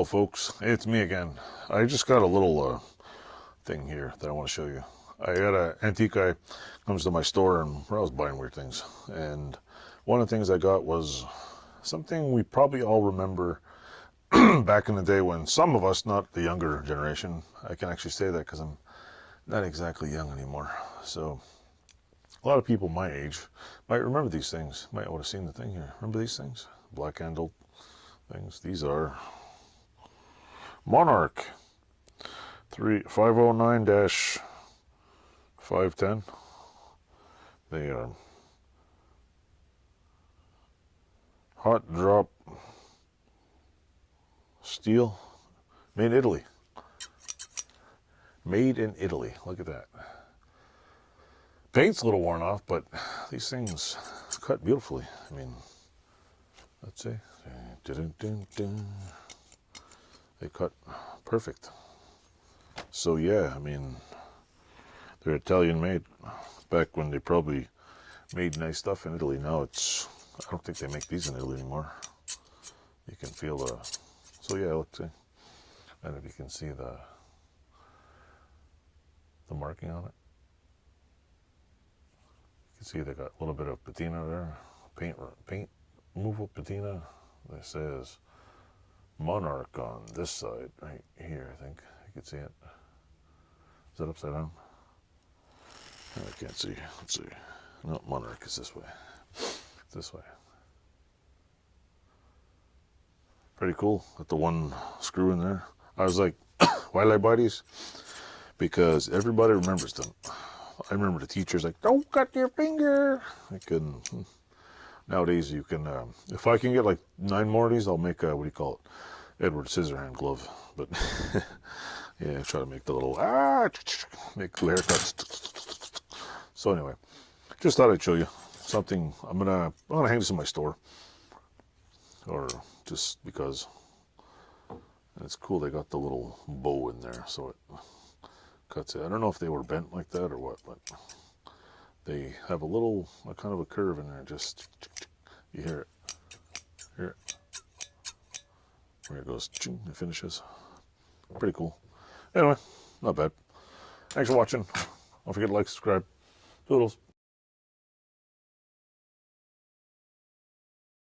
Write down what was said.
folks, it's me again. I just got a little thing here that I want to show you. I got an antique guy comes to my store and I was buying weird things, and one of the things I got was something we probably all remember back in the day when some of us, not the younger generation, I can actually say that because I'm not exactly young anymore, so a lot of people my age might remember these things, might would have seen the thing here. Remember these things? Black handled things. These are Monarch 509-510. They are hot drop steel, made in Italy. Made in Italy. Look at that. Paint's a little worn off, but these things cut beautifully. I mean, let's see. They cut perfect. So yeah, I mean, they're Italian made. Back when they probably made nice stuff in Italy. Now it's, I don't think they make these in Italy anymore. You can feel the, so yeah, let's see. And if you can see the marking on it. You can see they got a little bit of patina there. Paint removal patina. It says Monarch on this side, right here, I think. You can see it. Is that upside down? I can't see. Let's see. No, Monarch is this way. This way. Pretty cool. Got the one screw in there. I was like, why did I buy these? Because everybody remembers them. I remember the teachers like, don't cut your finger. I couldn't. Nowadays you can, if I can get like 9 more of these, I'll make a, what do you call it? Edward Scissorhand glove. But yeah, try to make the little, make the haircuts. So anyway, just thought I'd show you something. I'm gonna hang this in my store, or just because. And it's cool. They got the little bow in there, so it cuts it. I don't know if they were bent like that or what, but they have a little, kind of a curve in there. Just, you hear it. Hear it. Where it goes, it finishes. Pretty cool. Anyway, not bad. Thanks for watching. Don't forget to like, subscribe. Toodles.